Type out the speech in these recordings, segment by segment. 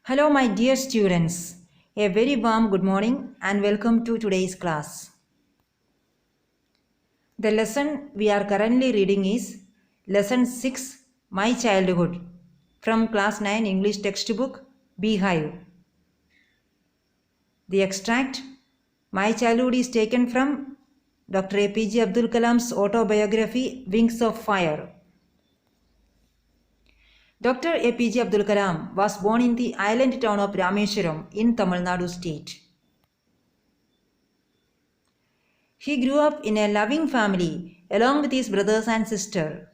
Hello, my dear students. A very warm good morning and welcome to today's class. The lesson we are currently reading is Lesson 6 My Childhood from Class 9 English textbook Beehive. The extract My Childhood is taken from Dr. APJ Abdul Kalam's autobiography Wings of Fire. Dr. APJ Abdul Kalam was born in the island town of Rameshwaram in Tamil Nadu state. He grew up in a loving family along with his brothers and sister.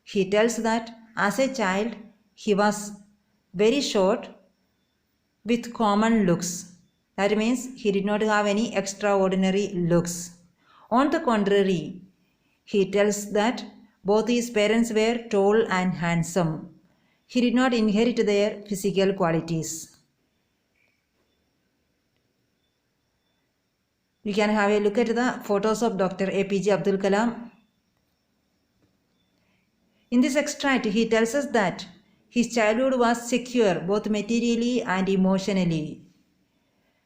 He tells that as a child he was very short with common looks. That means he did not have any extraordinary looks. On the contrary, he tells that both his parents were tall and handsome. He did not inherit their physical qualities. You can have a look at the photos of Dr. APJ Abdul Kalam. In this extract, he tells us that his childhood was secure both materially and emotionally.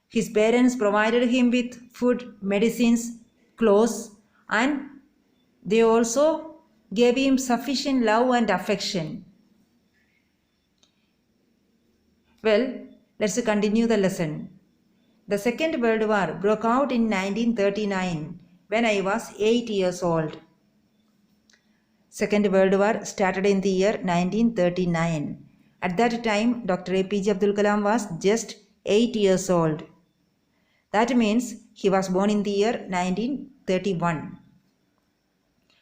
His parents provided him with food, medicines, clothes, and they also gave him sufficient love and affection. Well, let's continue the lesson. The Second World War broke out in 1939 when I was 8 years old. Second World War started in the year 1939. At that time, Dr. APJ Abdul Kalam was just 8 years old. That means he was born in the year 1931.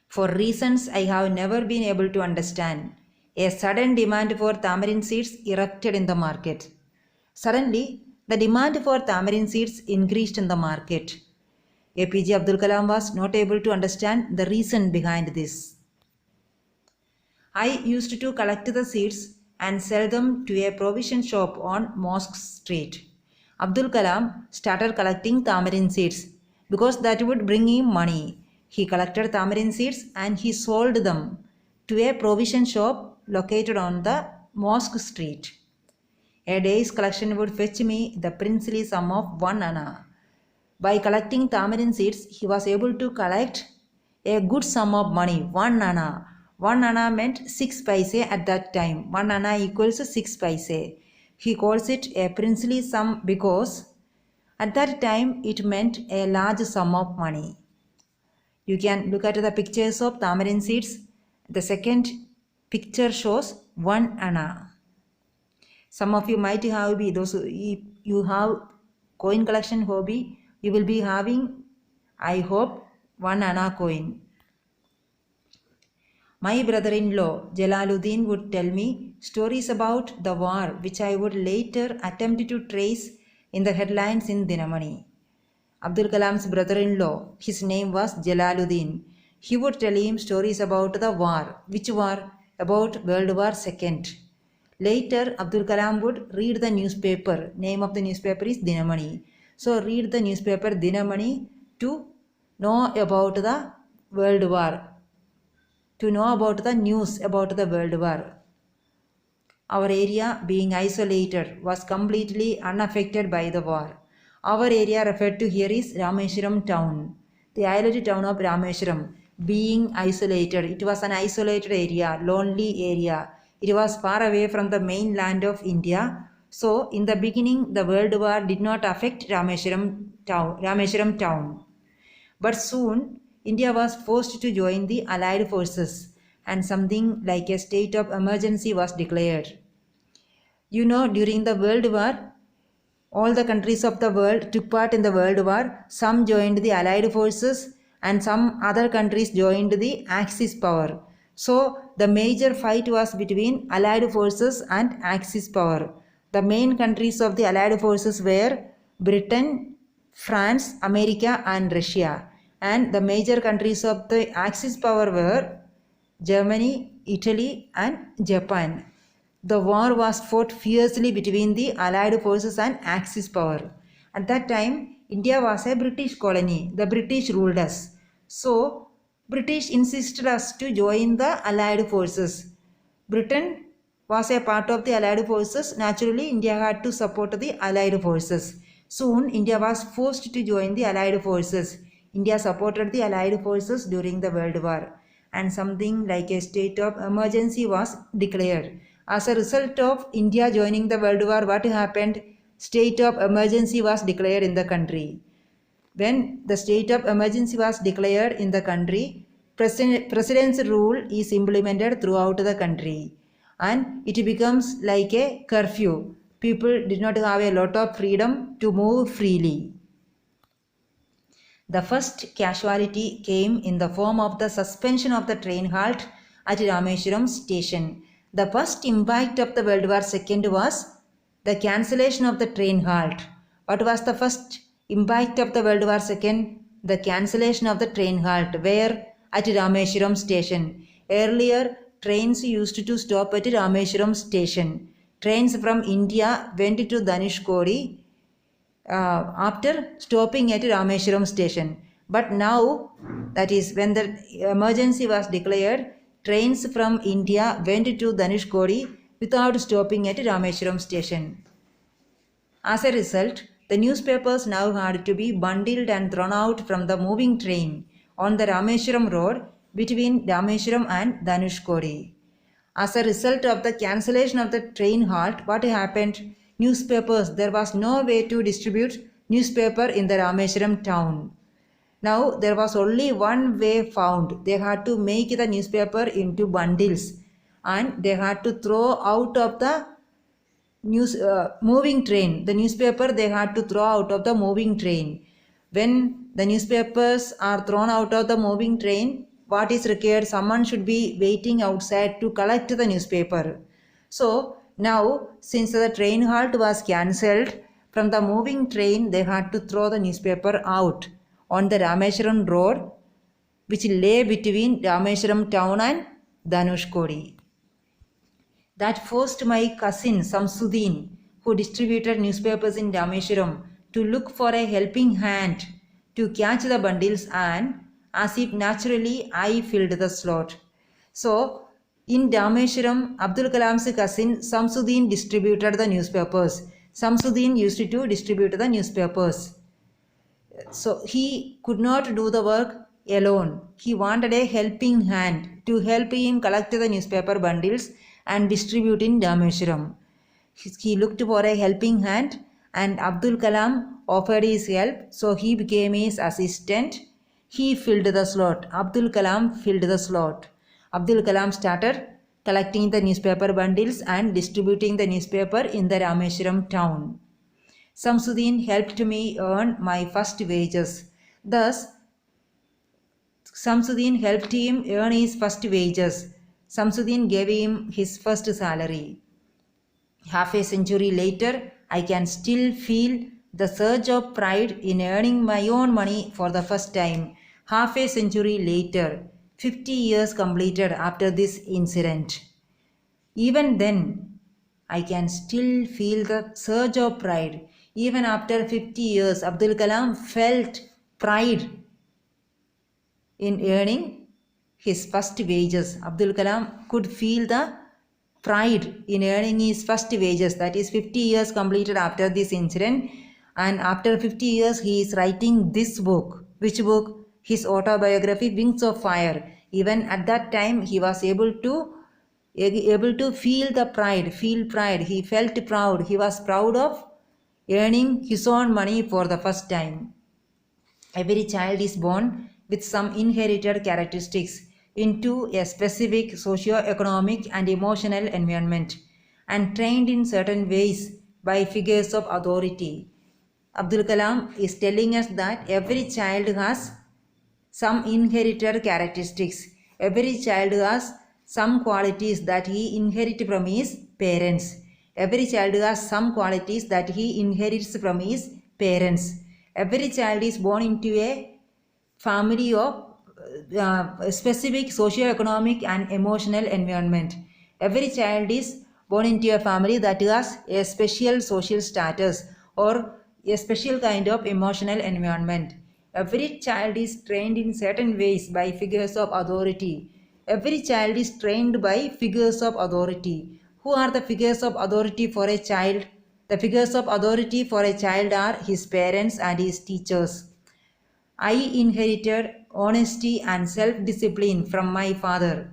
For reasons I have never been able to understand, a sudden demand for tamarind seeds erupted in the market. Suddenly, the demand for tamarind seeds increased in the market. APJ Abdul Kalam was not able to understand the reason behind this. I used to collect the seeds and sell them to a provision shop on Mosque Street. Abdul Kalam started collecting tamarind seeds because that would bring him money. He collected tamarind seeds and he sold them to a provision shop located on the Mosque Street. A day's collection would fetch me the princely sum of 1 anna. By collecting tamarind seeds, he was able to collect a good sum of money, 1 anna. 1 anna meant 6 paise at that time. 1 anna equals 6 paise. He calls it a princely sum because at that time it meant a large sum of money. You can look at the pictures of tamarind seeds. The second picture shows 1 anna. Some of you might have those if you have coin collection hobby, you will be having, I hope, 1 anna coin. My brother-in-law Jalaluddin would tell me stories about the war which I would later attempt to trace in the headlines in Dinamani. Abdul Kalam's brother-in-law, his name was Jalaluddin. He would tell him stories about the war. Which war? About World War II. Later, Abdul Kalam would read the newspaper. Name of the newspaper is Dinamani. So, read the newspaper Dinamani to know about the World War. To know about the news about the World War. Our area, being isolated, was completely unaffected by the war. Our area referred to here is Rameshwaram town. The island town of Rameshwaram, being isolated, it was an isolated area, lonely area. It was far away from the mainland of India. So, in the beginning, the World War did not affect Rameshwaram town. But soon, India was forced to join the Allied forces and something like a state of emergency was declared. You know, during the World War, all the countries of the world took part in the World War. Some joined the Allied forces and some other countries joined the Axis power. So, the major fight was between Allied forces and Axis power. The main countries of the Allied forces were Britain, France, America and Russia. And the major countries of the Axis power were Germany, Italy and Japan. The war was fought fiercely between the Allied forces and Axis power. At that time, India was a British colony. The British ruled us. So, British insisted us to join the Allied forces. Britain was a part of the Allied forces. Naturally, India had to support the Allied forces. Soon, India was forced to join the Allied forces. India supported the Allied forces during the World War, and something like a state of emergency was declared. As a result of India joining the World War, what happened? State of emergency was declared in the country. When the state of emergency was declared in the country, president's rule is implemented throughout the country, and it becomes like a curfew. People did not have a lot of freedom to move freely. The first casualty came in the form of the suspension of the train halt at Rameswaram station. The first impact of the World War II was the cancellation of the train halt. What was the first impact of the World War II? The cancellation of the train halt. Where? At Rameswaram station. Earlier, trains used to stop at Rameswaram station. Trains from India went to Dhanushkodi after stopping at Rameswaram station. But now, that is when the emergency was declared, trains from India went to Dhanushkodi without stopping at Rameswaram station. As a result, the newspapers now had to be bundled and thrown out from the moving train on the Rameswaram road between Rameswaram and Dhanushkodi. As a result of the cancellation of the train halt, what happened? Newspapers, there was no way to distribute newspaper in the Rameswaram town. Now there was only one way found. They had to make the newspaper into bundles, and they had to throw out of the moving train. The newspaper they had to throw out of the moving train. When the newspapers are thrown out of the moving train, what is required? Someone should be waiting outside to collect the newspaper. So now, since the train halt was cancelled, from the moving train they had to throw the newspaper out on the Rameswaram road, which lay between Rameswaram town and Dhanushkodi. That forced my cousin Samsuddin, who distributed newspapers in Rameswaram, to look for a helping hand to catch the bundles, and as if naturally I filled the slot. So, in Rameswaram, Abdul Kalam's cousin Samsuddin distributed the newspapers. Samsuddin used to distribute the newspapers. So he could not do the work alone. He wanted a helping hand to help him collect the newspaper bundles and distribute in Rameswaram. He looked for a helping hand, and Abdul Kalam offered his help, so he became his assistant. He filled the slot. Abdul Kalam filled the slot. Abdul Kalam started collecting the newspaper bundles and distributing the newspaper in the Rameswaram town. Samsuddin helped me earn my first wages. Thus, Samsuddin helped him earn his first wages. Samsuddin gave him his first salary. Half a century later, I can still feel the surge of pride in earning my own money for the first time. Half a century later, 50 years completed after this incident. Even then, I can still feel the surge of pride. Even after 50 years, Abdul Kalam felt pride in earning his first wages. Abdul Kalam could feel the pride in earning his first wages. That is 50 years completed after this incident. And after 50 years, he is writing this book. Which book? His autobiography, Wings of Fire. Even at that time, he was able to feel the pride, He felt proud. He was proud of earning his own money for the first time. Every child is born with some inherited characteristics into a specific socio-economic and emotional environment and trained in certain ways by figures of authority. Abdul Kalam is telling us that every child has some inherited characteristics. Every child has some qualities that he inherits from his parents. Every child has some qualities that he inherits from his parents. Every child is born into a family of specific socio-economic and emotional environment. Every child is born into a family that has a special social status or a special kind of emotional environment. Every child is trained in certain ways by figures of authority. Every child is trained by figures of authority Who are the figures of authority for a child? The figures of authority for a child are his parents and his teachers. I inherited honesty and self-discipline from my father.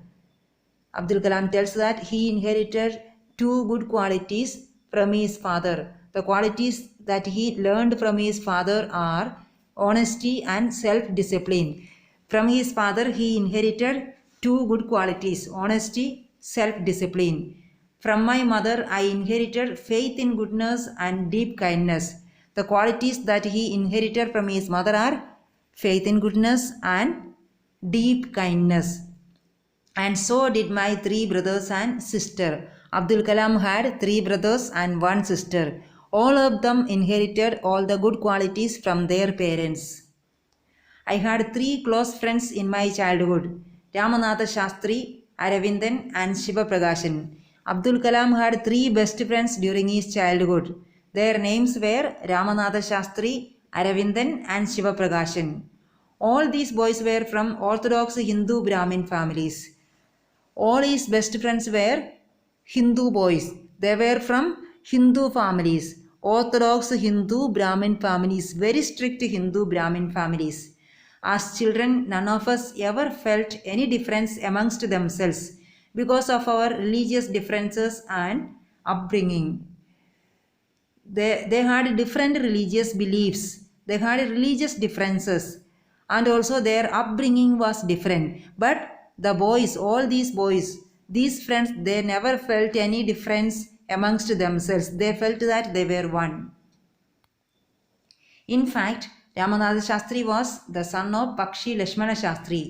Abdul Kalam tells that he inherited two good qualities from his father. The qualities that he learned from his father are honesty and self-discipline. From his father, he inherited two good qualities: honesty, self-discipline. From my mother, I inherited faith in goodness and deep kindness. The qualities that he inherited from his mother are faith in goodness and deep kindness. And so did my three brothers and sister. Abdul Kalam had three brothers and one sister. All of them inherited all the good qualities from their parents. I had three close friends in my childhood: Ramanatha Shastri, Aravindan, and Shiva Prakashan. Abdul Kalam had three best friends during his childhood. Their names were Ramanatha Shastri, Aravindan, and Shiva Prakashan. All these boys were from Orthodox Hindu Brahmin families. All his best friends were Hindu boys. They were from Hindu families, Orthodox Hindu Brahmin families, very strict Hindu Brahmin families. As children, none of us ever felt any difference amongst themselves because of our religious differences and upbringing. They had different religious beliefs, they had religious differences, and also their upbringing was different. But the boys, all these boys, these friends, they never felt any difference amongst themselves. They felt that they were one. In fact, Ramanatha Shastri was the son of Pakshi Lakshmana Shastri,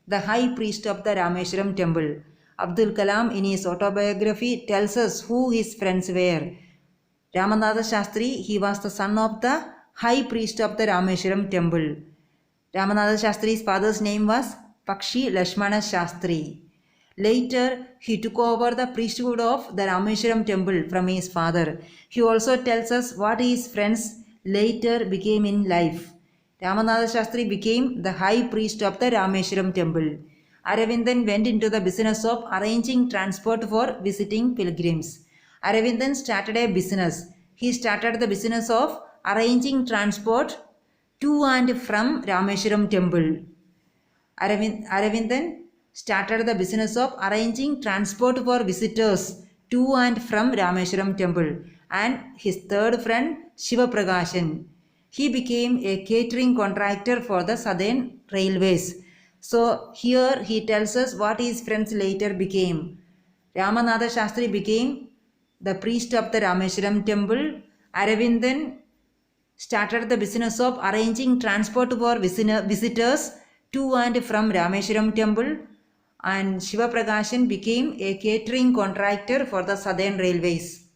the high priest of the Rameshwaram temple. Abdul Kalam, in his autobiography, tells us who his friends were. Ramanatha Shastri, he was the son of the high priest of the Rameshwaram temple. Ramanatha Shastri's father's name was Pakshi Lakshmana Shastri. Later, he took over the priesthood of the Rameshwaram temple from his father. He also tells us what his friends later became in life. Ramanatha Shastri became the high priest of the Rameshwaram temple. Aravindan went into the business of arranging transport for visiting pilgrims. Aravindan started a business. He started the business of arranging transport to and from Rameshwaram temple. Aravindan started the business of arranging transport for visitors to and from Rameshwaram temple. And his third friend, Shiva Prakashan, he became a catering contractor for the Southern Railways. So here he tells us what his friends later became. Ramanatha Shastri became the priest of the Rameshwaram temple. Aravindan started the business of arranging transport for visitors to and from Rameshwaram temple, and Shiva Prakashan became a catering contractor for the Southern Railways.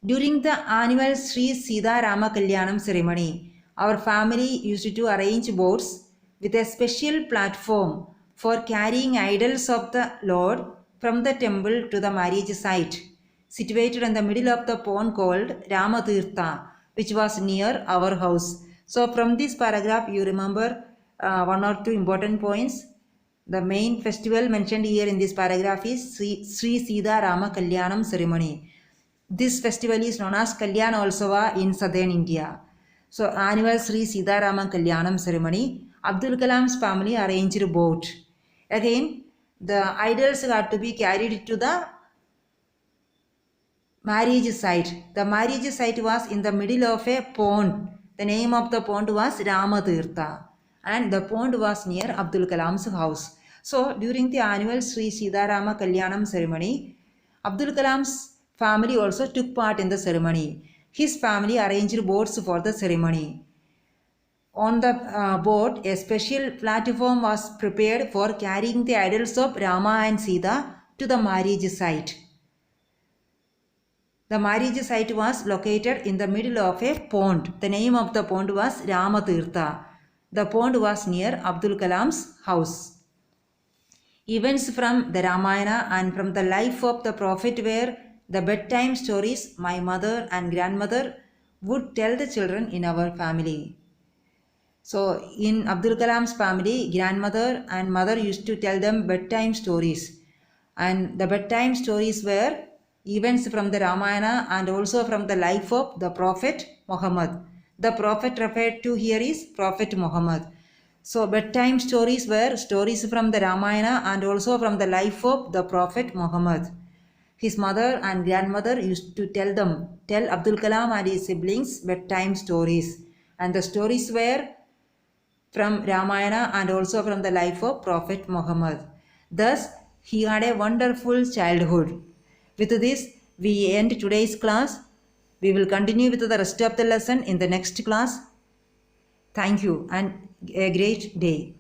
During the annual Sri Sita Rama Kalyanam ceremony, our family used to arrange boats with a special platform for carrying idols of the Lord from the temple to the marriage site, situated in the middle of the pond called Ramatirtha, which was near our house. So from this paragraph you remember one or two important points. The main festival mentioned here in this paragraph is Sri Sita Rama Kalyanam ceremony. This festival is known as Kalyanotsav in southern India. So annual Sri Sita Rama Kalyanam ceremony, Abdul Kalam's family arranged a boat. Again, the idols had to be carried to the marriage site. The marriage site was in the middle of a pond. The name of the pond was Ramatirtha, and the pond was near Abdul Kalam's house. So during the annual Sri Sita Rama Kalyanam ceremony, Abdul Kalam's family also took part in the ceremony. His family arranged boats for the ceremony. On the boat, a special platform was prepared for carrying the idols of Rama and Sita to the marriage site. The marriage site was located in the middle of a pond. The name of the pond was Ramatirtha. The pond was near Abdul Kalam's house. Events from the Ramayana and from the life of the Prophet were the bedtime stories my mother and grandmother would tell the children in our family. So in Abdul Kalam's family, grandmother and mother used to tell them bedtime stories. And the bedtime stories were events from the Ramayana and also from the life of the Prophet Muhammad. The Prophet referred to here is Prophet Muhammad. So bedtime stories were stories from the Ramayana and also from the life of the Prophet Muhammad. His mother and grandmother used to tell Abdul Kalam and his siblings bedtime stories. And the stories were from Ramayana and also from the life of Prophet Muhammad. Thus, he had a wonderful childhood. With this, we end today's class. We will continue with the rest of the lesson in the next class. Thank you and a great day.